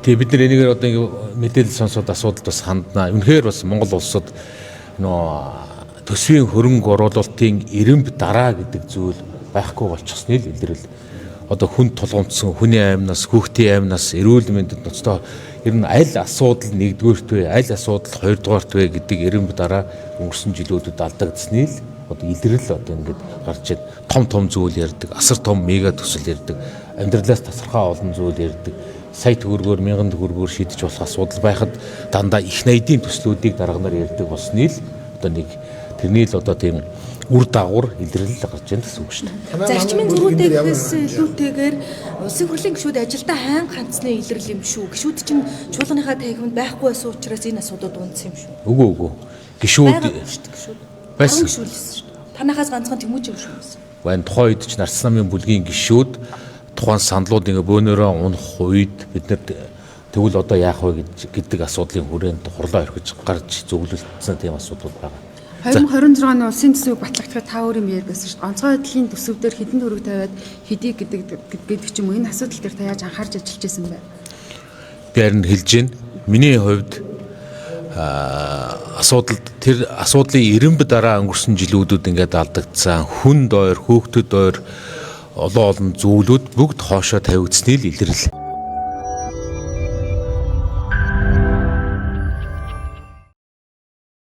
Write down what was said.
Тэгээ бид нар энийгээр одоо ингэ мэдээлэл сонсоод асуудалд бас ханднаа. Үнэхээр бас Монгол улсад төсвийн хөрөнгө оруулалтын эренб дараа гэдэг зүйл байхгүй болчихсныг л илэрэл. Одоо хүн тулгамдсан хүний аймнаас, хүүхдийн аймнаас эрүүл мэндэд ноцтой ер нь аль асуудал нэгдүгээрт вэ, аль асуудал хоёрдугаарт вэ гэдэг эренб дараа өнгөрсөн жилүүдэд алдагдсныг л одоо илэрэл одоо ингээд гарч ид том зүйл ярьдаг, асар том мега төсөл ярьдаг, амьдралаас тасархай олон зүйл ярьдаг. Сая төгрөгөөр 1000 төгрөгөөр шийдэж болох асуудал байхад дандаа их найдын төслүүдийг дарганаар ярьдаг болсныг л одоо нэг тэрний л одоо тийм үр дагавар илэрлэл гарч байна гэсэн үг шүү дээ. Зарчмын зөрүүтэйгээс илүүтэйгээр улсын хурлын гишүүд ажилдаа хайн ганцны илэрлэл юм шүү. Гишүүд чинь чуулганыхаа танхимд байхгүй байсан учраас энэ асуудууд унтсан юм шүү. Үгүй. Гишүүд байсан шүү дээ. Танахаас ганцхан тэмүүж юм шүү. Гэн тухайн үед ч Нарц намын бүлгийн гишүүд тухайн саналууд ингээ бөөнөрөө унах үед бид нар тэгвэл одоо яах вэ гэдэг асуудлын хүрээнд хурлаа орхиж гарч зөвлөлдсөн тийм асуудал байгаа. 2026 оны улсын төсвийг батлагдахад та өөр юм ярьсан шүү дээ. Онцгой байдлын төсөв дээр хэдэн төгрөг тавиад хэдий гэдэг ч юм уу энэ асуудал дээр та яаж анхаарч ажиллаж байсан бэ? Би харин хэлж байна. Миний хувьд тэр асуудлын эренб дараа өнгөрсөн жилүүдүүд ингээд алдагдсан хүн дойр, хөөгтөд дойр олон зүйлүүд бүгд хоошоо тавигдсныг илэрлээ.